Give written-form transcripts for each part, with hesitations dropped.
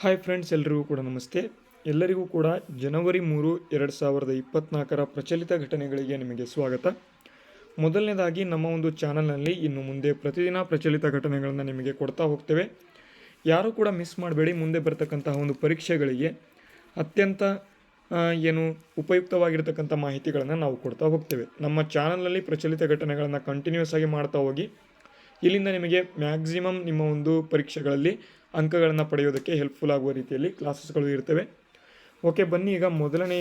Hi friends, ಎಲ್ಲರಿಗೂ ಕೂಡ ನಮಸ್ತೆ. ಎಲ್ಲರಿಗೂ ಕೂಡ ಜನವರಿ 3, 2024 ಪ್ರಚಲಿತ ಘಟನೆಗಳಿಗೆ ನಿಮಗೆ ಸ್ವಾಗತ. ಮೊದಲನೇದಾಗಿ ನಮ್ಮ ಒಂದು ಚಾನಲ್ನಲ್ಲಿ ಇನ್ನು ಮುಂದೆ ಪ್ರತಿದಿನ ಪ್ರಚಲಿತ ಘಟನೆಗಳನ್ನು ನಿಮಗೆ ಕೊಡ್ತಾ ಹೋಗ್ತೇವೆ. ಯಾರೂ ಕೂಡ ಮಿಸ್ ಮಾಡಬೇಡಿ. ಮುಂದೆ ಬರ್ತಕ್ಕಂತಹ ಒಂದು ಪರೀಕ್ಷೆಗಳಿಗೆ ಅತ್ಯಂತ ಉಪಯುಕ್ತವಾಗಿರ್ತಕ್ಕಂಥ ಮಾಹಿತಿಗಳನ್ನು ನಾವು ಕೊಡ್ತಾ ಹೋಗ್ತೇವೆ. ನಮ್ಮ ಚಾನಲ್ನಲ್ಲಿ ಪ್ರಚಲಿತ ಘಟನೆಗಳನ್ನು ಕಂಟಿನ್ಯೂಸ್ ಆಗಿ ಮಾಡ್ತಾ ಹೋಗಿ. ಇಲ್ಲಿಂದ ನಿಮಗೆ ಮ್ಯಾಕ್ಸಿಮಮ್ ನಿಮ್ಮ ಒಂದು ಪರೀಕ್ಷೆಗಳಲ್ಲಿ ಅಂಕಗಳನ್ನು ಪಡೆಯೋದಕ್ಕೆ ಹೆಲ್ಪ್ಫುಲ್ ಆಗುವ ರೀತಿಯಲ್ಲಿ ಕ್ಲಾಸಸ್ಗಳು ಇರ್ತವೆ. ಓಕೆ, ಬನ್ನಿ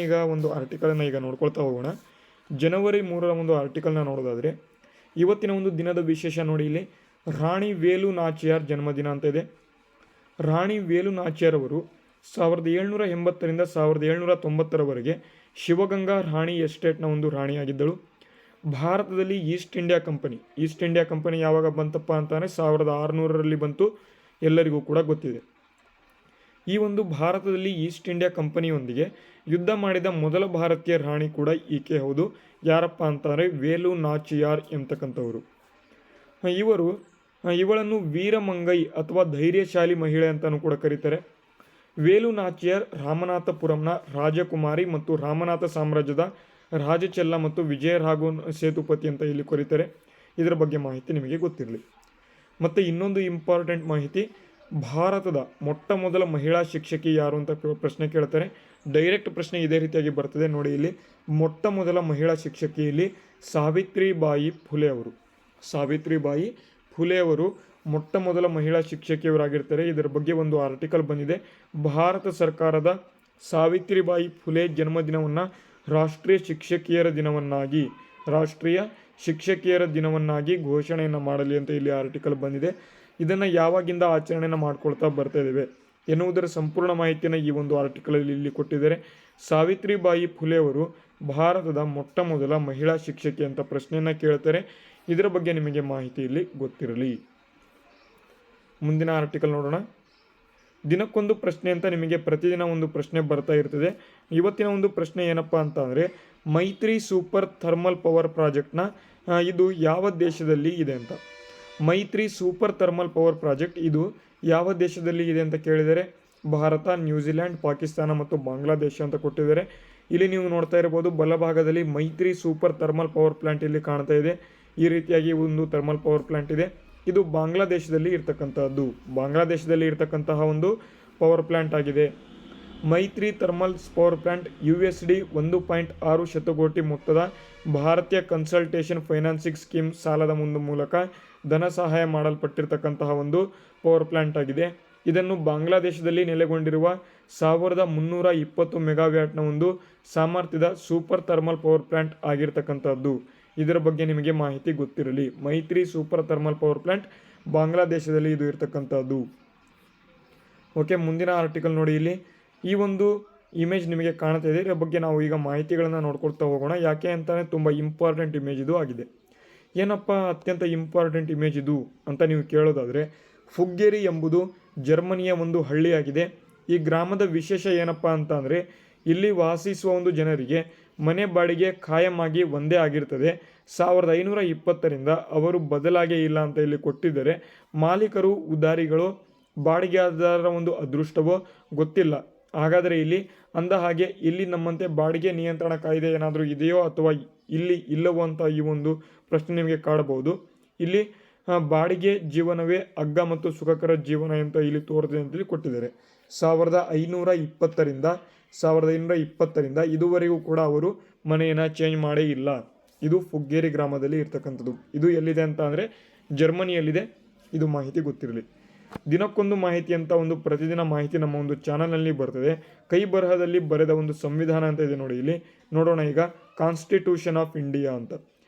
ಈಗ ಒಂದು ಆರ್ಟಿಕಲನ್ನು ಈಗ ನೋಡ್ಕೊಳ್ತಾ ಹೋಗೋಣ. ಜನವರಿ 3ರ ಒಂದು ಆರ್ಟಿಕಲ್ನ ನೋಡೋದಾದರೆ ಇವತ್ತಿನ ಒಂದು ದಿನದ ವಿಶೇಷ ನೋಡಿ. ಇಲ್ಲಿ ರಾಣಿ ವೇಲು ನಾಚಿಯಾರ್ ಜನ್ಮದಿನ ಅಂತ ಇದೆ. ರಾಣಿ ವೇಲು ನಾಚಿಯಾರ್ ಅವರು 1780ರಿಂದ 1790ರವರೆಗೆ ಶಿವಗಂಗಾ ರಾಣಿ ಎಸ್ಟೇಟ್ನ ಒಂದು ರಾಣಿಯಾಗಿದ್ದಳು. ಭಾರತದಲ್ಲಿ ಈಸ್ಟ್ ಇಂಡಿಯಾ ಕಂಪನಿ ಯಾವಾಗ ಬಂತಪ್ಪ ಅಂತಾನೆ 1600ರಲ್ಲಿ ಬಂತು, ಎಲ್ಲರಿಗೂ ಕೂಡ ಗೊತ್ತಿದೆ. ಈ ಒಂದು ಭಾರತದಲ್ಲಿ ಈಸ್ಟ್ ಇಂಡಿಯಾ ಕಂಪನಿಯೊಂದಿಗೆ ಯುದ್ಧ ಮಾಡಿದ ಮೊದಲ ಭಾರತೀಯ ರಾಣಿ ಕೂಡ ಈಕೆ ಹೌದು. ಯಾರಪ್ಪ ಅಂತಾರೆ? ವೇಲು ನಾಚಿಯಾರ್ ಎಂತಕ್ಕಂಥವರು. ಇವಳನ್ನು ವೀರಮಂಗೈ ಅಥವಾ ಧೈರ್ಯಶಾಲಿ ಮಹಿಳೆ ಅಂತಲೂ ಕೂಡ ಕರೀತಾರೆ. ವೇಲು ನಾಚಿಯಾರ್ ರಾಮನಾಥಪುರಂನ ರಾಜಕುಮಾರಿ ಮತ್ತು ರಾಮನಾಥ ಸಾಮ್ರಾಜ್ಯದ ರಾಜಚೆಲ್ಲ ಮತ್ತು ವಿಜಯರಾಘವ ಸೇತುಪತಿ ಅಂತ ಇಲ್ಲಿ ಕರೀತಾರೆ. ಇದರ ಬಗ್ಗೆ ಮಾಹಿತಿ ನಿಮಗೆ ಗೊತ್ತಿರಲಿ. ಮತ್ತು ಇನ್ನೊಂದು ಇಂಪಾರ್ಟೆಂಟ್ ಮಾಹಿತಿ, ಭಾರತದ ಮೊಟ್ಟ ಮೊದಲ ಮಹಿಳಾ ಶಿಕ್ಷಕಿ ಯಾರು ಅಂತ ಪ್ರಶ್ನೆ ಕೇಳ್ತಾರೆ. ಡೈರೆಕ್ಟ್ ಪ್ರಶ್ನೆ ಇದೇ ರೀತಿಯಾಗಿ ಬರ್ತದೆ ನೋಡಿ. ಇಲ್ಲಿ ಮೊಟ್ಟ ಮೊದಲ ಮಹಿಳಾ ಶಿಕ್ಷಕಿಯಲ್ಲಿ ಸಾವಿತ್ರಿಬಾಯಿ ಫುಲೆ ಅವರು ಮೊಟ್ಟ ಮೊದಲ ಮಹಿಳಾ ಶಿಕ್ಷಕಿಯವರಾಗಿರ್ತಾರೆ. ಇದರ ಬಗ್ಗೆ ಒಂದು ಆರ್ಟಿಕಲ್ ಬಂದಿದೆ. ಭಾರತ ಸರ್ಕಾರದ ಸಾವಿತ್ರಿಬಾಯಿ ಫುಲೆ ಜನ್ಮದಿನವನ್ನು ರಾಷ್ಟ್ರೀಯ ಶಿಕ್ಷಕಿಯರ ದಿನವನ್ನಾಗಿ ಘೋಷಣೆಯನ್ನು ಮಾಡಲಿ ಅಂತ ಇಲ್ಲಿ ಆರ್ಟಿಕಲ್ ಬಂದಿದೆ. ಇದನ್ನು ಯಾವಾಗಿಂದ ಆಚರಣೆಯನ್ನು ಮಾಡ್ಕೊಳ್ತಾ ಬರ್ತಾ ಇದ್ದೇವೆ ಎನ್ನುವುದರ ಸಂಪೂರ್ಣ ಮಾಹಿತಿಯನ್ನು ಈ ಒಂದು ಆರ್ಟಿಕಲಲ್ಲಿ ಇಲ್ಲಿ ಕೊಟ್ಟಿದ್ದಾರೆ. ಸಾವಿತ್ರಿಬಾಯಿ ಫುಲೆ ಅವರು ಭಾರತದ ಮೊಟ್ಟ ಮೊದಲ ಮಹಿಳಾ ಶಿಕ್ಷಕಿ ಅಂತ ಪ್ರಶ್ನೆಯನ್ನು ಕೇಳ್ತಾರೆ. ಇದರ ಬಗ್ಗೆ ನಿಮಗೆ ಮಾಹಿತಿ ಇಲ್ಲಿ ಗೊತ್ತಿರಲಿ. ಮುಂದಿನ ಆರ್ಟಿಕಲ್ ನೋಡೋಣ. ದಿನಕ್ಕೊಂದು ಪ್ರಶ್ನೆ ಅಂತ ನಿಮಗೆ ಪ್ರತಿದಿನ ಒಂದು ಪ್ರಶ್ನೆ ಬರ್ತಾ ಇರ್ತದೆ. ಇವತ್ತಿನ ಒಂದು ಪ್ರಶ್ನೆ ಏನಪ್ಪ ಅಂತ ಅಂದರೆ, ಮೈತ್ರಿ ಸೂಪರ್ ಥರ್ಮಲ್ ಪವರ್ ಪ್ರಾಜೆಕ್ಟ್ನ ಇದು ಯಾವ ದೇಶದಲ್ಲಿ ಇದೆ ಅಂತ. ಮೈತ್ರಿ ಸೂಪರ್ ಥರ್ಮಲ್ ಪವರ್ ಪ್ರಾಜೆಕ್ಟ್ ಇದು ಯಾವ ದೇಶದಲ್ಲಿ ಇದೆ ಅಂತ ಕೇಳಿದರೆ ಭಾರತ, ನ್ಯೂಜಿಲ್ಯಾಂಡ್, ಪಾಕಿಸ್ತಾನ ಮತ್ತು ಬಾಂಗ್ಲಾದೇಶ ಅಂತ ಕೊಟ್ಟಿದ್ದಾರೆ. ಇಲ್ಲಿ ನೀವು ನೋಡ್ತಾ ಇರ್ಬೋದು, ಬಲಭಾಗದಲ್ಲಿ ಮೈತ್ರಿ ಸೂಪರ್ ಥರ್ಮಲ್ ಪವರ್ ಪ್ಲಾಂಟ್ ಇಲ್ಲಿ ಕಾಣ್ತಾ ಇದೆ. ಈ ರೀತಿಯಾಗಿ ಒಂದು ಥರ್ಮಲ್ ಪವರ್ ಪ್ಲಾಂಟ್ ಇದೆ. ಇದು ಬಾಂಗ್ಲಾದೇಶದಲ್ಲಿ ಇರ್ತಕ್ಕಂತಹ ಒಂದು ಪವರ್ ಪ್ಲಾಂಟ್ ಆಗಿದೆ. ಮೈತ್ರಿ ಥರ್ಮಲ್ ಪವರ್ ಪ್ಲಾಂಟ್ USD 1.6 ಶತಕೋಟಿ ಮೊತ್ತದ ಭಾರತೀಯ ಕನ್ಸಲ್ಟೇಷನ್ ಫೈನಾನ್ಸಿಂಗ್ ಸ್ಕೀಮ್ ಸಾಲದ ಮೂಲಕ ಧನ ಸಹಾಯ ಮಾಡಲ್ಪಟ್ಟಿರ್ತಕ್ಕಂತಹ ಒಂದು ಪವರ್ ಪ್ಲಾಂಟ್ ಆಗಿದೆ. ಇದನ್ನು ಬಾಂಗ್ಲಾದೇಶದಲ್ಲಿ ನೆಲೆಗೊಂಡಿರುವ 1320 ಮೆಗಾವ್ಯಾಟ್ನ ಒಂದು ಸಾಮರ್ಥ್ಯದ ಸೂಪರ್ ಥರ್ಮಲ್ ಪವರ್ ಪ್ಲಾಂಟ್ ಆಗಿರ್ತಕ್ಕಂಥದ್ದು. ಇದರ ಬಗ್ಗೆ ನಿಮಗೆ ಮಾಹಿತಿ ಗೊತ್ತಿರಲಿ. ಮೈತ್ರಿ ಸೂಪರ್ ಥರ್ಮಲ್ ಪವರ್ ಪ್ಲಾಂಟ್ ಬಾಂಗ್ಲಾದೇಶದಲ್ಲಿ ಇದು ಇರ್ತಕ್ಕಂಥದ್ದು. ಓಕೆ, ಮುಂದಿನ ಆರ್ಟಿಕಲ್ ನೋಡಿ. ಇಲ್ಲಿ ಈ ಒಂದು ಇಮೇಜ್ ನಿಮಗೆ ಕಾಣ್ತಾ ಇದೆ. ಇದರ ಬಗ್ಗೆ ನಾವು ಈಗ ಮಾಹಿತಿಗಳನ್ನು ನೋಡ್ಕೊಳ್ತಾ ಹೋಗೋಣ. ಯಾಕೆ ಅಂತಾನೆ ತುಂಬ ಇಂಪಾರ್ಟೆಂಟ್ ಇಮೇಜ್ ಇದು ಆಗಿದೆ. ಏನಪ್ಪ ಅತ್ಯಂತ ಇಂಪಾರ್ಟೆಂಟ್ ಇಮೇಜ್ ಇದು ಅಂತ ನೀವು ಕೇಳೋದಾದರೆ, ಫುಗ್ಗೆರಿ ಎಂಬುದು ಜರ್ಮನಿಯ ಒಂದು ಹಳ್ಳಿಯಾಗಿದೆ. ಈ ಗ್ರಾಮದ ವಿಶೇಷ ಏನಪ್ಪ ಅಂತ ಅಂದರೆ, ಇಲ್ಲಿ ವಾಸಿಸುವ ಒಂದು ಜನರಿಗೆ ಮನೆ ಬಾಡಿಗೆ ಖಾಯಂ ಆಗಿ ಒಂದೇ ಆಗಿರ್ತದೆ. 1520ರಿಂದ ಅವರು ಬದಲಾಗೇ ಇಲ್ಲ ಅಂತ ಇಲ್ಲಿ ಕೊಟ್ಟಿದ್ದಾರೆ. ಮಾಲೀಕರು ಉದಾರಿಗಳು, ಬಾಡಿಗೆದಾರರ ಒಂದು ಅದೃಷ್ಟವೋ ಗೊತ್ತಿಲ್ಲ. ಹಾಗಾದರೆ ಇಲ್ಲಿ ಅಂದ ಹಾಗೆ ಇಲ್ಲಿ ನಮ್ಮಂತೆ ಬಾಡಿಗೆ ನಿಯಂತ್ರಣ ಕಾಯ್ದೆ ಏನಾದರೂ ಇದೆಯೋ ಅಥವಾ ಇಲ್ಲಿ ಇಲ್ಲವೋ ಅಂತ ಈ ಒಂದು ಪ್ರಶ್ನೆ ನಿಮಗೆ ಕಾಡಬಹುದು. ಇಲ್ಲಿ ಬಾಡಿಗೆ ಜೀವನವೇ ಅಗ್ಗ ಮತ್ತು ಸುಖಕರ ಜೀವನ ಅಂತ ಇಲ್ಲಿ ತೋರಿದೆ ಅಂತೇಳಿ ಕೊಟ್ಟಿದ್ದಾರೆ. 1520ರಿಂದ ಇದುವರೆಗೂ ಕೂಡ ಅವರು ಮನೆಯನ್ನು ಚೇಂಜ್ ಮಾಡೇ ಇಲ್ಲ. ಇದು ಫುಗ್ಗೆರಿ ಗ್ರಾಮದಲ್ಲಿ ಇರ್ತಕ್ಕಂಥದ್ದು. ಇದು ಎಲ್ಲಿದೆ ಅಂತ ಅಂದರೆ ಜರ್ಮನಿಯಲ್ಲಿದೆ. ಇದು ಮಾಹಿತಿ ಗೊತ್ತಿರಲಿ. ದಿನಕ್ಕೊಂದು ಮಾಹಿತಿ ಅಂತ ಒಂದು ಪ್ರತಿದಿನ ಮಾಹಿತಿ ನಮ್ಮ ಒಂದು ಚಾನಲ್ನಲ್ಲಿ ಬರ್ತದೆ. ಕೈ ಬರಹದಲ್ಲಿ ಬರೆದ ಒಂದು ಸಂವಿಧಾನ ಅಂತ ಇದೆ ನೋಡಿ. ಇಲ್ಲಿ ನೋಡೋಣ ಈಗ. ಕಾನ್ಸ್ಟಿಟ್ಯೂಷನ್ ಆಫ್ ಇಂಡಿಯಾ ಅಂತ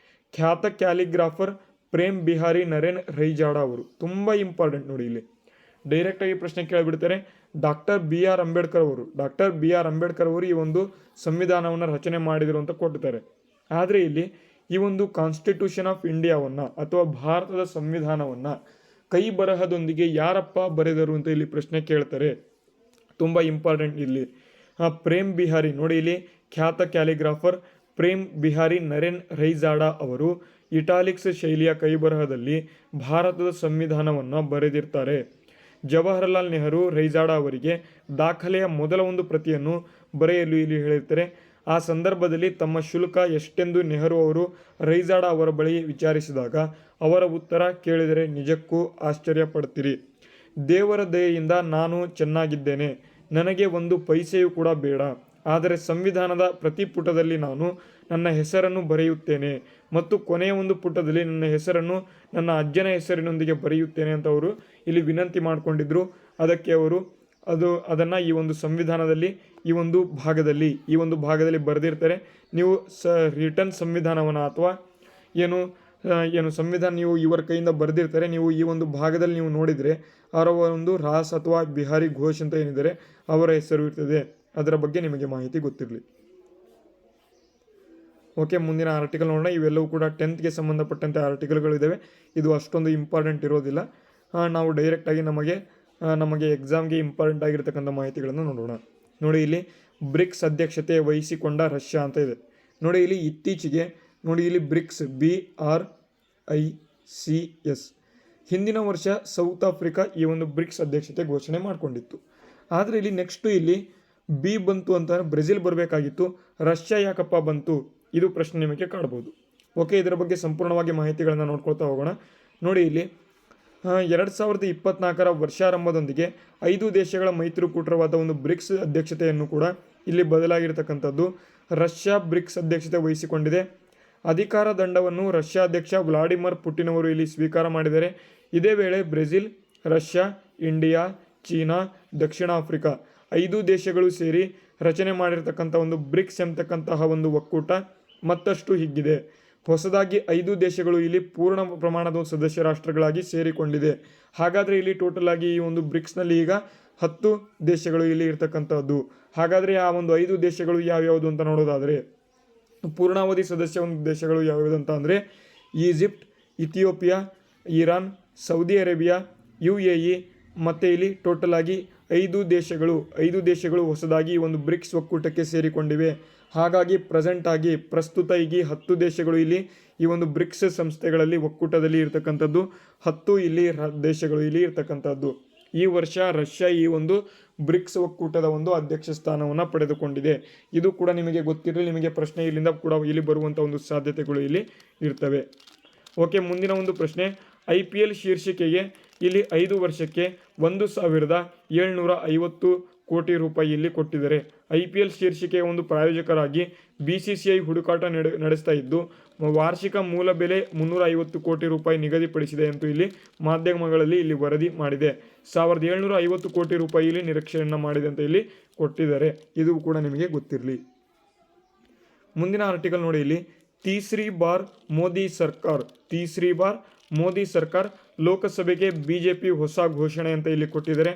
ಖ್ಯಾತ ಕ್ಯಾಲಿಗ್ರಾಫರ್ ಪ್ರೇಮ್ ಬಿಹಾರಿ ನರೇನ್ ರೈಜಾಡ ಅವರು. ತುಂಬ ಇಂಪಾರ್ಟೆಂಟ್ ನೋಡಿ. ಇಲ್ಲಿ ಡೈರೆಕ್ಟಾಗಿ ಪ್ರಶ್ನೆ ಕೇಳಿಬಿಡ್ತಾರೆ. ಡಾಕ್ಟರ್ ಬಿ ಆರ್ ಅಂಬೇಡ್ಕರ್ ಅವರು ಈ ಒಂದು ಸಂವಿಧಾನವನ್ನು ರಚನೆ ಮಾಡಿದರು ಅಂತ ಕೊಟ್ಟಿದ್ದಾರೆ. ಆದರೆ ಇಲ್ಲಿ ಈ ಒಂದು ಕಾನ್ಸ್ಟಿಟ್ಯೂಷನ್ ಆಫ್ ಇಂಡಿಯಾವನ್ನು ಅಥವಾ ಭಾರತದ ಸಂವಿಧಾನವನ್ನು ಕೈ ಬರಹದೊಂದಿಗೆ ಯಾರಪ್ಪ ಬರೆದರು ಅಂತ ಇಲ್ಲಿ ಪ್ರಶ್ನೆ ಕೇಳ್ತಾರೆ. ತುಂಬ ಇಂಪಾರ್ಟೆಂಟ್ ಇಲ್ಲಿ. ಪ್ರೇಮ್ ಬಿಹಾರಿ ನೋಡಿ. ಇಲ್ಲಿ ಖ್ಯಾತ ಕ್ಯಾಲಿಗ್ರಾಫರ್ ಪ್ರೇಮ್ ಬಿಹಾರಿ ನರೇನ್ ರೈಜಾಡ ಅವರು ಇಟಾಲಿಕ್ಸ್ ಶೈಲಿಯ ಕೈಬರಹದಲ್ಲಿ ಭಾರತದ ಸಂವಿಧಾನವನ್ನು ಬರೆದಿರ್ತಾರೆ. ಜವಾಹರಲಾಲ್ ನೆಹರು ರೈಜಾಡ ಅವರಿಗೆ ದಾಖಲೆಯ ಮೊದಲ ಒಂದು ಪ್ರತಿಯನ್ನು ಬರೆಯಲು ಇಲ್ಲಿ ಹೇಳಿರ್ತಾರೆ. ಆ ಸಂದರ್ಭದಲ್ಲಿ ತಮ್ಮ ಶುಲ್ಕ ಎಷ್ಟೆಂದು ನೆಹರು ಅವರು ರೈಜಾಡ ಅವರ ಬಳಿ ವಿಚಾರಿಸಿದಾಗ ಅವರ ಉತ್ತರ ಕೇಳಿದರೆ ನಿಜಕ್ಕೂ ಆಶ್ಚರ್ಯ ಪಡ್ತೀರಿ. ದೇವರ ದಯೆಯಿಂದ ನಾನು ಚೆನ್ನಾಗಿದ್ದೇನೆ, ನನಗೆ ಒಂದು ಪೈಸೆಯೂ ಕೂಡ ಬೇಡ, ಆದರೆ ಸಂವಿಧಾನದ ಪ್ರತಿ ಪುಟದಲ್ಲಿ ನಾನು ನನ್ನ ಹೆಸರನ್ನು ಬರೆಯುತ್ತೇನೆ ಮತ್ತು ಕೊನೆಯ ಒಂದು ಪುಟದಲ್ಲಿ ನನ್ನ ಹೆಸರನ್ನು ನನ್ನ ಅಜ್ಜನ ಹೆಸರಿನೊಂದಿಗೆ ಬರೆಯುತ್ತೇನೆ ಅಂತ ಅವರು ಇಲ್ಲಿ ವಿನಂತಿ ಮಾಡಿಕೊಂಡಿದ್ರು. ಅದಕ್ಕೆ ಅವರು ಅದನ್ನು ಈ ಒಂದು ಸಂವಿಧಾನದಲ್ಲಿ ಈ ಒಂದು ಭಾಗದಲ್ಲಿ ಬರೆದಿರ್ತಾರೆ. ನೀವು ರಿಟರ್ನ್ ಸಂವಿಧಾನವನ್ನು ಅಥವಾ ಏನು ಸಂವಿಧಾನ ನೀವು ಇವರ ಕೈಯಿಂದ ಬರೆದಿರ್ತಾರೆ, ನೀವು ಈ ಒಂದು ಭಾಗದಲ್ಲಿ ನೀವು ನೋಡಿದರೆ ಅವರ ಒಂದು ರಾಸ್ ಅಥವಾ ಬಿಹಾರಿ ಘೋಷ್ ಅಂತ ಏನಿದ್ದಾರೆ ಅವರ ಹೆಸರು ಇರ್ತದೆ. ಅದರ ಬಗ್ಗೆ ನಿಮಗೆ ಮಾಹಿತಿ ಗೊತ್ತಿರಲಿ. ಓಕೆ, ಮುಂದಿನ ಆರ್ಟಿಕಲ್ ನೋಡೋಣ. ಇವೆಲ್ಲವೂ ಕೂಡ 10th ಸಂಬಂಧಪಟ್ಟಂತೆ ಆರ್ಟಿಕಲ್ಗಳಿದ್ದಾವೆ. ಇದು ಅಷ್ಟೊಂದು ಇಂಪಾರ್ಟೆಂಟ್ ಇರೋದಿಲ್ಲ. ನಾವು ಡೈರೆಕ್ಟಾಗಿ ನಮಗೆ ಎಕ್ಸಾಮ್ಗೆ ಇಂಪಾರ್ಟೆಂಟ್ ಆಗಿರ್ತಕ್ಕಂಥ ಮಾಹಿತಿಗಳನ್ನು ನೋಡೋಣ. ನೋಡಿ, ಇಲ್ಲಿ ಬ್ರಿಕ್ಸ್ ಅಧ್ಯಕ್ಷತೆ ವಹಿಸಿಕೊಂಡ ರಷ್ಯಾ ಅಂತ ಇದೆ. ನೋಡಿ, ಇಲ್ಲಿ ಇತ್ತೀಚೆಗೆ ಇಲ್ಲಿ ಬ್ರಿಕ್ಸ್ BRICS ಹಿಂದಿನ ವರ್ಷ ಸೌತ್ ಆಫ್ರಿಕಾ ಈ ಒಂದು ಬ್ರಿಕ್ಸ್ ಅಧ್ಯಕ್ಷತೆ ಘೋಷಣೆ ಮಾಡಿಕೊಂಡಿತ್ತು. ಆದರೆ ಇಲ್ಲಿ ನೆಕ್ಸ್ಟು ಇಲ್ಲಿ ಬಿ ಬಂತು ಅಂತ ಬ್ರೆಜಿಲ್ ಬರಬೇಕಾಗಿತ್ತು, ರಷ್ಯಾ ಯಾಕಪ್ಪ ಬಂತು, ಇದು ಪ್ರಶ್ನೆ ನಿಮಗೆ ಕಾಡ್ಬೋದು. ಓಕೆ, ಇದರ ಬಗ್ಗೆ ಸಂಪೂರ್ಣವಾಗಿ ಮಾಹಿತಿಗಳನ್ನು ನೋಡ್ಕೊಳ್ತಾ ಹೋಗೋಣ. ನೋಡಿ, ಇಲ್ಲಿ 2024 ವರ್ಷಾರಂಭದೊಂದಿಗೆ 5 ದೇಶಗಳ ಮೈತ್ರಿಕೂಟವಾದ ಒಂದು ಬ್ರಿಕ್ಸ್ ಅಧ್ಯಕ್ಷತೆಯನ್ನು ಕೂಡ ಇಲ್ಲಿ ಬದಲಾಗಿರ್ತಕ್ಕಂಥದ್ದು. ರಷ್ಯಾ ಬ್ರಿಕ್ಸ್ ಅಧ್ಯಕ್ಷತೆ ವಹಿಸಿಕೊಂಡಿದೆ. ಅಧಿಕಾರ ದಂಡವನ್ನು ರಷ್ಯಾ ಅಧ್ಯಕ್ಷ ವ್ಲಾಡಿಮಿರ್ ಪುಟಿನ್ ಅವರು ಇಲ್ಲಿ ಸ್ವೀಕಾರ ಮಾಡಿದ್ದಾರೆ. ಇದೇ ವೇಳೆ ಬ್ರೆಜಿಲ್, ರಷ್ಯಾ, ಇಂಡಿಯಾ, ಚೀನಾ, ದಕ್ಷಿಣ ಆಫ್ರಿಕಾ 5 ದೇಶಗಳು ಸೇರಿ ರಚನೆ ಮಾಡಿರ್ತಕ್ಕಂಥ ಒಂದು ಬ್ರಿಕ್ಸ್ ಎಂಬತಕ್ಕಂತಹ ಒಂದು ಒಕ್ಕೂಟ ಮತ್ತಷ್ಟು ಹಿಗ್ಗಿದೆ. ಹೊಸದಾಗಿ 5 ದೇಶಗಳು ಇಲ್ಲಿ ಪೂರ್ಣ ಪ್ರಮಾಣದ ಸದಸ್ಯ ರಾಷ್ಟ್ರಗಳಾಗಿ ಸೇರಿಕೊಂಡಿದೆ. ಹಾಗಾದರೆ ಇಲ್ಲಿ ಟೋಟಲ್ ಆಗಿ ಈ ಒಂದು ಬ್ರಿಕ್ಸ್ನಲ್ಲಿ ಈಗ 10 ದೇಶಗಳು ಇಲ್ಲಿ ಇರ್ತಕ್ಕಂಥದ್ದು. ಹಾಗಾದರೆ ಆ ಒಂದು 5 ದೇಶಗಳು ಯಾವ್ಯಾವುದು ಅಂತ ನೋಡೋದಾದರೆ ಪೂರ್ಣಾವಧಿ ಸದಸ್ಯ ಒಂದು ದೇಶಗಳು ಯಾವ್ಯಾವುದು ಅಂತ ಅಂದರೆ Egypt, Ethiopia, Iran, Saudi Arabia, UAE ಮತ್ತು ಇಲ್ಲಿ ಟೋಟಲ್ ಆಗಿ 5 ದೇಶಗಳು ಹೊಸದಾಗಿ ಈ ಒಂದು ಬ್ರಿಕ್ಸ್ ಒಕ್ಕೂಟಕ್ಕೆ ಸೇರಿಕೊಂಡಿವೆ. ಹಾಗಾಗಿ ಪ್ರಸ್ತುತ ಈಗ 10 ದೇಶಗಳು ಇಲ್ಲಿ ಈ ಒಂದು ಬ್ರಿಕ್ಸ್ ಸಂಸ್ಥೆಗಳಲ್ಲಿ ಒಕ್ಕೂಟದಲ್ಲಿ ಇರ್ತಕ್ಕಂಥದ್ದು, 10 ಇಲ್ಲಿ ದೇಶಗಳು ಇಲ್ಲಿ ಇರ್ತಕ್ಕಂಥದ್ದು. ಈ ವರ್ಷ ರಷ್ಯಾ ಈ ಒಂದು ಬ್ರಿಕ್ಸ್ ಒಕ್ಕೂಟದ ಒಂದು ಅಧ್ಯಕ್ಷ ಸ್ಥಾನವನ್ನು ಪಡೆದುಕೊಂಡಿದೆ. ಇದು ಕೂಡ ನಿಮಗೆ ಗೊತ್ತಿರಲಿ, ನಿಮಗೆ ಪ್ರಶ್ನೆ ಇಲ್ಲಿಂದ ಕೂಡ ಇಲ್ಲಿ ಬರುವಂಥ ಒಂದು ಸಾಧ್ಯತೆಗಳು ಇಲ್ಲಿ ಇರ್ತವೆ. ಓಕೆ, ಮುಂದಿನ ಒಂದು ಪ್ರಶ್ನೆ, IPL ಶೀರ್ಷಿಕೆಗೆ ಇಲ್ಲಿ 5 ವರ್ಷಕ್ಕೆ 1,750 ಕೋಟಿ ರೂಪಾಯಿ ಇಲ್ಲಿ ಕೊಟ್ಟಿದ್ದಾರೆ. IPL ಶೀರ್ಷಿಕೆಯ ಒಂದು ಪ್ರಾಯೋಜಕರಾಗಿ BCCI ಹುಡುಕಾಟ ನಡೆಸ್ತಾ ಇದ್ದು ವಾರ್ಷಿಕ ಮೂಲ ಬೆಲೆ 350 ಕೋಟಿ ರೂಪಾಯಿ ನಿಗದಿಪಡಿಸಿದೆ ಎಂದು ಇಲ್ಲಿ ಮಾಧ್ಯಮಗಳಲ್ಲಿ ಇಲ್ಲಿ ವರದಿ ಮಾಡಿದೆ. 1,750 ಕೋಟಿ ರೂಪಾಯಿ ಇಲ್ಲಿ ನಿರೀಕ್ಷೆಯನ್ನು ಮಾಡಿದೆ ಅಂತ ಇಲ್ಲಿ ಕೊಟ್ಟಿದ್ದಾರೆ. ಇದು ಕೂಡ ನಿಮಗೆ ಗೊತ್ತಿರಲಿ. ಮುಂದಿನ ಆರ್ಟಿಕಲ್ ನೋಡಿ, ಇಲ್ಲಿ ತೀಸರಿ ಬಾರ್ ಮೋದಿ ಸರ್ಕಾರ ಲೋಕಸಭೆಗೆ BJP ಹೊಸ ಘೋಷಣೆ ಅಂತ ಇಲ್ಲಿ ಕೊಟ್ಟಿದ್ದಾರೆ.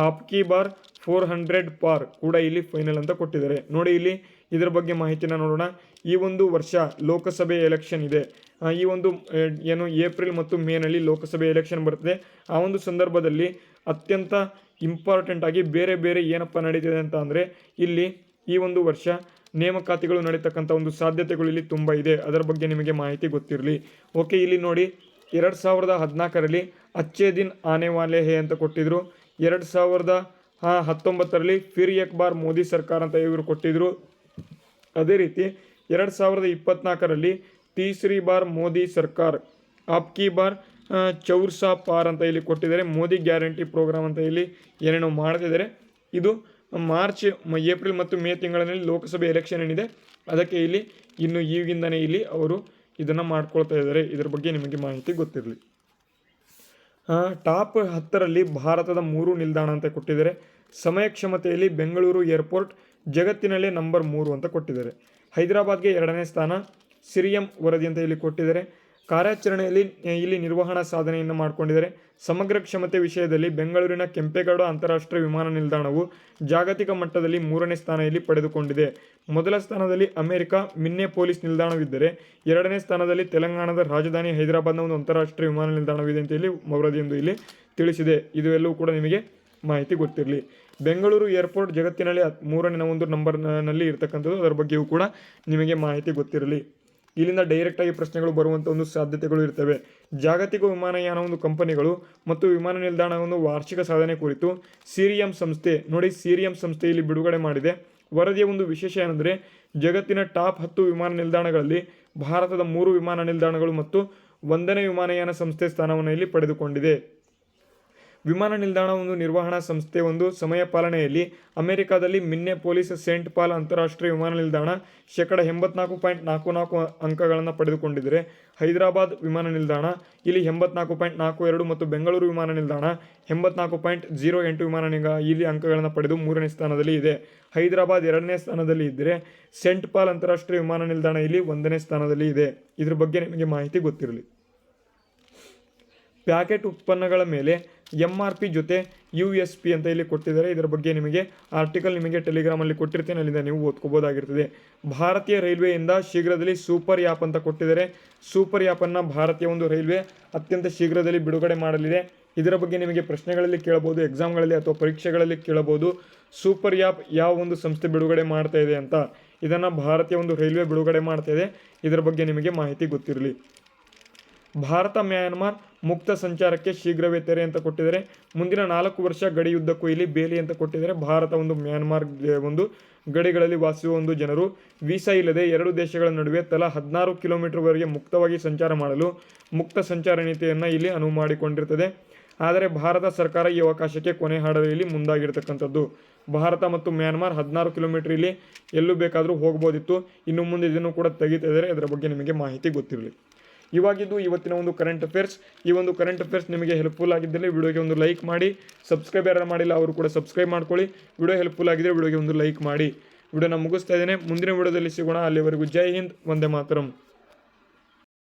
ಆಪ್ಕಿ ಬಾರ್ 400 ಪಾರ್ ಕೂಡ ಇಲ್ಲಿ ಫೈನಲ್ ಅಂತ ಕೊಟ್ಟಿದ್ದಾರೆ. ನೋಡಿ, ಇಲ್ಲಿ ಇದರ ಬಗ್ಗೆ ಮಾಹಿತಿನ ನೋಡೋಣ. ಈ ಒಂದು ವರ್ಷ ಲೋಕಸಭೆ ಎಲೆಕ್ಷನ್ ಇದೆ. ಈ ಒಂದು ಏಪ್ರಿಲ್ ಮತ್ತು ಮೇನಲ್ಲಿ ಲೋಕಸಭೆ ಎಲೆಕ್ಷನ್ ಬರ್ತದೆ. ಆ ಒಂದು ಸಂದರ್ಭದಲ್ಲಿ ಅತ್ಯಂತ ಇಂಪಾರ್ಟೆಂಟ್ ಆಗಿ ಬೇರೆ ಏನಪ್ಪ ನಡೀತಿದೆ ಅಂತ ಅಂದರೆ ಇಲ್ಲಿ ಈ ಒಂದು ವರ್ಷ ನೇಮಕಾತಿಗಳು ನಡೀತಕ್ಕಂಥ ಒಂದು ಸಾಧ್ಯತೆಗಳು ಇಲ್ಲಿ ತುಂಬ ಇದೆ. ಅದರ ಬಗ್ಗೆ ನಿಮಗೆ ಮಾಹಿತಿ ಗೊತ್ತಿರಲಿ. ಓಕೆ, ಇಲ್ಲಿ ನೋಡಿ 2014ರಲ್ಲಿ ಅಚ್ಚೇ ದಿನ್ ಆನೆ ವಾಲೆ ಹೇ ಅಂತ ಕೊಟ್ಟಿದ್ರು. 2019ರಲ್ಲಿ ಫಿರ್ ಏಕ್ ಬಾರ್ ಮೋದಿ ಸರ್ಕಾರ ಅಂತ ಇವರು ಕೊಟ್ಟಿದ್ರು. ಅದೇ ರೀತಿ 2024ರಲ್ಲಿ ತೀಸರಿ ಬಾರ್ ಮೋದಿ ಸರ್ಕಾರ ಆಪ್ಕಿ ಬಾರ್ ಚೌರ್ಸಾ ಪಾರ್ ಅಂತ ಇಲ್ಲಿ ಕೊಟ್ಟಿದ್ದಾರೆ. ಮೋದಿ ಗ್ಯಾರಂಟಿ ಪ್ರೋಗ್ರಾಮ್ ಅಂತ ಇಲ್ಲಿ ಏನೇನೋ ಮಾಡ್ತಿದ್ದಾರೆ. ಇದು ಏಪ್ರಿಲ್ ಮತ್ತು ಮೇ ತಿಂಗಳಿನಲ್ಲಿ ಲೋಕಸಭೆ ಎಲೆಕ್ಷನ್ ಏನಿದೆ ಅದಕ್ಕೆ ಇಲ್ಲಿ ಇನ್ನು ಈಗಿಂದನೇ ಇಲ್ಲಿ ಅವರು ಇದನ್ನು ಮಾಡ್ಕೊಳ್ತಾ ಇದ್ದಾರೆ. ಇದರ ಬಗ್ಗೆ ನಿಮಗೆ ಮಾಹಿತಿ ಗೊತ್ತಿರಲಿ. ಟಾಪ್ 10ರಲ್ಲಿ ಭಾರತದ 3 ನಿಲ್ದಾಣ ಅಂತ ಕೊಟ್ಟಿದ್ದಾರೆ. ಸಮಯ ಕ್ಷಮತೆಯಲ್ಲಿ ಬೆಂಗಳೂರು ಏರ್ಪೋರ್ಟ್ ಜಗತ್ತಿನಲ್ಲೇ ನಂಬರ್ 3 ಅಂತ ಕೊಟ್ಟಿದ್ದಾರೆ. ಹೈದರಾಬಾದ್ಗೆ 2ನೇ ಸ್ಥಾನ. ಸಿರಿಯಂ ವರದಿ ಅಂತ ಇಲ್ಲಿ ಕೊಟ್ಟಿದ್ದಾರೆ. ಕಾರ್ಯಾಚರಣೆಯಲ್ಲಿ ಇಲ್ಲಿ ನಿರ್ವಹಣಾ ಸಾಧನೆಯನ್ನು ಮಾಡಿಕೊಂಡಿದ್ದಾರೆ. ಸಮಗ್ರ ಕ್ಷಮತೆ ವಿಷಯದಲ್ಲಿ ಬೆಂಗಳೂರಿನ ಕೆಂಪೇಗೌಡ ಅಂತಾರಾಷ್ಟ್ರೀಯ ವಿಮಾನ ನಿಲ್ದಾಣವು ಜಾಗತಿಕ ಮಟ್ಟದಲ್ಲಿ 3ನೇ ಸ್ಥಾನ ಇಲ್ಲಿ ಪಡೆದುಕೊಂಡಿದೆ. ಮೊದಲ ಸ್ಥಾನದಲ್ಲಿ ಅಮೆರಿಕ ಮಿನ್ನೆಪೋಲಿಸ್ ನಿಲ್ದಾಣವಿದ್ದರೆ 2ನೇ ಸ್ಥಾನದಲ್ಲಿ ತೆಲಂಗಾಣದ ರಾಜಧಾನಿ ಹೈದರಾಬಾದ್ನ ಒಂದು ಅಂತಾರಾಷ್ಟ್ರೀಯ ವಿಮಾನ ನಿಲ್ದಾಣವಿದೆ ಅಂತ ಇಲ್ಲಿ ವರದಿಯೊಂದು ಇಲ್ಲಿ ತಿಳಿಸಿದೆ. ಇದು ಎಲ್ಲವೂ ಕೂಡ ನಿಮಗೆ ಮಾಹಿತಿ ಗೊತ್ತಿರಲಿ. ಬೆಂಗಳೂರು ಏರ್ಪೋರ್ಟ್ ಜಗತ್ತಿನಲ್ಲಿ 3ನೇ ಒಂದು ನಂಬರ್ನಲ್ಲಿ ಇರ್ತಕ್ಕಂಥದ್ದು. ಅದರ ಬಗ್ಗೆಯೂ ಕೂಡ ನಿಮಗೆ ಮಾಹಿತಿ ಗೊತ್ತಿರಲಿ. ಇಲ್ಲಿಂದ ಡೈರೆಕ್ಟಾಗಿ ಪ್ರಶ್ನೆಗಳು ಬರುವಂಥ ಒಂದು ಸಾಧ್ಯತೆಗಳು ಇರ್ತವೆ. ಜಾಗತಿಕ ವಿಮಾನಯಾನ ಒಂದು ಕಂಪನಿಗಳು ಮತ್ತು ವಿಮಾನ ನಿಲ್ದಾಣ ಒಂದು ವಾರ್ಷಿಕ ಸಾಧನೆ ಕುರಿತು ಸಿರಿಯಂ ಸಂಸ್ಥೆ ನೋಡಿ, ಸಿರಿಯಂ ಸಂಸ್ಥೆ ಇಲ್ಲಿ ಬಿಡುಗಡೆ ಮಾಡಿದೆ. ವರದಿಯ ಒಂದು ವಿಶೇಷ ಏನಂದರೆ ಜಗತ್ತಿನ ಟಾಪ್ 10 ವಿಮಾನ ನಿಲ್ದಾಣಗಳಲ್ಲಿ ಭಾರತದ 3 ವಿಮಾನ ನಿಲ್ದಾಣಗಳು ಮತ್ತು 1ನೇ ವಿಮಾನಯಾನ ಸಂಸ್ಥೆ ಸ್ಥಾನವನ್ನು ಇಲ್ಲಿ ಪಡೆದುಕೊಂಡಿದೆ. ವಿಮಾನ ನಿಲ್ದಾಣ ಒಂದು ನಿರ್ವಹಣಾ ಸಂಸ್ಥೆ ಒಂದು ಸಮಯ ಪಾಲನೆಯಲ್ಲಿ ಅಮೆರಿಕಾದಲ್ಲಿ ಮಿನ್ನೆಪೋಲಿಸ್ ಸೇಂಟ್ ಪಾಲ್ ಅಂತಾರಾಷ್ಟ್ರೀಯ ವಿಮಾನ ನಿಲ್ದಾಣ 84.44 ಅಂಕಗಳನ್ನು ಪಡೆದುಕೊಂಡಿದ್ದರೆ ಹೈದರಾಬಾದ್ ವಿಮಾನ ನಿಲ್ದಾಣ ಇಲ್ಲಿ 84.42 ಮತ್ತು ಬೆಂಗಳೂರು ವಿಮಾನ ನಿಲ್ದಾಣ 84.08 ಇಲ್ಲಿ ಅಂಕಗಳನ್ನು ಪಡೆದು 3ನೇ ಸ್ಥಾನದಲ್ಲಿ ಇದೆ. ಹೈದರಾಬಾದ್ 2ನೇ ಸ್ಥಾನದಲ್ಲಿ ಇದ್ದರೆ ಸೇಂಟ್ ಪಾಲ್ ಅಂತಾರಾಷ್ಟ್ರೀಯ ವಿಮಾನ ನಿಲ್ದಾಣ ಇಲ್ಲಿ 1ನೇ ಸ್ಥಾನದಲ್ಲಿ ಇದೆ. ಇದ್ರ ಬಗ್ಗೆ ನಿಮಗೆ ಮಾಹಿತಿ ಗೊತ್ತಿರಲಿ. ಪ್ಯಾಕೆಟ್ ಉತ್ಪನ್ನಗಳ ಮೇಲೆ MRP ಜೊತೆ USP ಅಂತ ಇಲ್ಲಿ ಕೊಟ್ಟಿದ್ದಾರೆ. ಇದರ ಬಗ್ಗೆ ನಿಮಗೆ ಆರ್ಟಿಕಲ್ ನಿಮಗೆ ಟೆಲಿಗ್ರಾಮಲ್ಲಿ ಕೊಟ್ಟಿರ್ತೇನೆ, ಅಲ್ಲಿಂದ ನೀವು ಓದ್ಕೋಬೋದಾಗಿರ್ತದೆ. ಭಾರತೀಯ ರೈಲ್ವೆಯಿಂದ ಶೀಘ್ರದಲ್ಲಿ ಸೂಪರ್ ಆ್ಯಪ್ ಅಂತ ಕೊಟ್ಟಿದ್ದಾರೆ. ಸೂಪರ್ ಆ್ಯಪನ್ನು ಭಾರತೀಯ ಒಂದು ರೈಲ್ವೆ ಅತ್ಯಂತ ಶೀಘ್ರದಲ್ಲಿ ಬಿಡುಗಡೆ ಮಾಡಲಿದೆ. ಇದರ ಬಗ್ಗೆ ನಿಮಗೆ ಪ್ರಶ್ನೆಗಳಲ್ಲಿ ಕೇಳಬಹುದು, ಎಕ್ಸಾಮ್ಗಳಲ್ಲಿ ಅಥವಾ ಪರೀಕ್ಷೆಗಳಲ್ಲಿ ಕೇಳಬಹುದು. ಸೂಪರ್ ಆ್ಯಪ್ ಯಾವ ಒಂದು ಸಂಸ್ಥೆ ಬಿಡುಗಡೆ ಮಾಡ್ತಾ ಇದೆ ಅಂತ, ಇದನ್ನು ಭಾರತೀಯ ಒಂದು ರೈಲ್ವೆ ಬಿಡುಗಡೆ ಮಾಡ್ತಾ ಇದೆ. ಇದರ ಬಗ್ಗೆ ನಿಮಗೆ ಮಾಹಿತಿ ಗೊತ್ತಿರಲಿ. ಭಾರತ ಮ್ಯಾನ್ಮಾರ್ ಮುಕ್ತ ಸಂಚಾರಕ್ಕೆ ಶೀಘ್ರವೇ ತೆರೆ ಅಂತ ಕೊಟ್ಟಿದ್ದಾರೆ. ಮುಂದಿನ 4 ವರ್ಷ ಗಡಿಯುದ್ದಕ್ಕೂ ಇಲ್ಲಿ ಬೇಲಿ ಅಂತ ಕೊಟ್ಟಿದ್ದಾರೆ. ಭಾರತ ಒಂದು ಮ್ಯಾನ್ಮಾರ್ ಒಂದು ಗಡಿಗಳಲ್ಲಿ ವಾಸಿಸುವ ಒಂದು ಜನರು ವೀಸಾ ಇಲ್ಲದೆ 2 ದೇಶಗಳ ನಡುವೆ ತಲಾ 16 ಕಿಲೋಮೀಟರ್ವರೆಗೆ ಮುಕ್ತವಾಗಿ ಸಂಚಾರ ಮಾಡಲು ಮುಕ್ತ ಸಂಚಾರ ನೀತಿಯನ್ನು ಇಲ್ಲಿ ಅನುವು ಮಾಡಿಕೊಂಡಿರ್ತದೆ. ಆದರೆ ಭಾರತ ಸರ್ಕಾರ ಈ ಅವಕಾಶಕ್ಕೆ ಕೊನೆ ಹಾಡಲು ಇಲ್ಲಿ ಮುಂದಾಗಿರ್ತಕ್ಕಂಥದ್ದು. ಭಾರತ ಮತ್ತು ಮ್ಯಾನ್ಮಾರ್ 16 ಕಿಲೋಮೀಟರ್ ಇಲ್ಲಿ ಎಲ್ಲೂ ಬೇಕಾದರೂ ಹೋಗ್ಬೋದಿತ್ತು. ಇನ್ನು ಮುಂದೆ ಇದನ್ನು ಕೂಡ ತೆಗಿತಾ ಇದ್ದಾರೆ. ಇದರ ಬಗ್ಗೆ ನಿಮಗೆ ಮಾಹಿತಿ ಗೊತ್ತಿರಲಿ. ಇವಾಗಿದ್ದು ಇವತ್ತಿನ ಒಂದು ಕರೆಂಟ್ ಅಫೇರ್ಸ್. ಈ ಒಂದು ಕರೆಂಟ್ ಅಫೇರ್ಸ್ ನಿಮಗೆ ಹೆಲ್ಪ್ಫುಲ್ ಆಗಿದ್ದಲ್ಲಿ ವಿಡಿಯೋಗೆ ಒಂದು ಲೈಕ್ ಮಾಡಿ. ಸಬ್ಸ್ಕ್ರೈಬ್ ಯಾರು ಮಾಡಿಲ್ಲ ಅವರು ಕೂಡ ಸಬ್ಸ್ಕ್ರೈಬ್ ಮಾಡ್ಕೊಳ್ಳಿ. ವಿಡಿಯೋ ಹೆಲ್ಪ್ಫುಲ್ ಆಗಿದ್ದರೆ ವಿಡಿಯೋಗೆ ಒಂದು ಲೈಕ್ ಮಾಡಿ. ವಿಡಿಯೋನ ಮುಗಿಸ್ತಾ ಇದ್ದೇನೆ. ಮುಂದಿನ ವಿಡಿಯೋದಲ್ಲಿ ಸಿಗೋಣ. ಅಲ್ಲಿವರೆಗೂ ಜೈ ಹಿಂದ್, ವಂದೇ ಮಾತರಂ.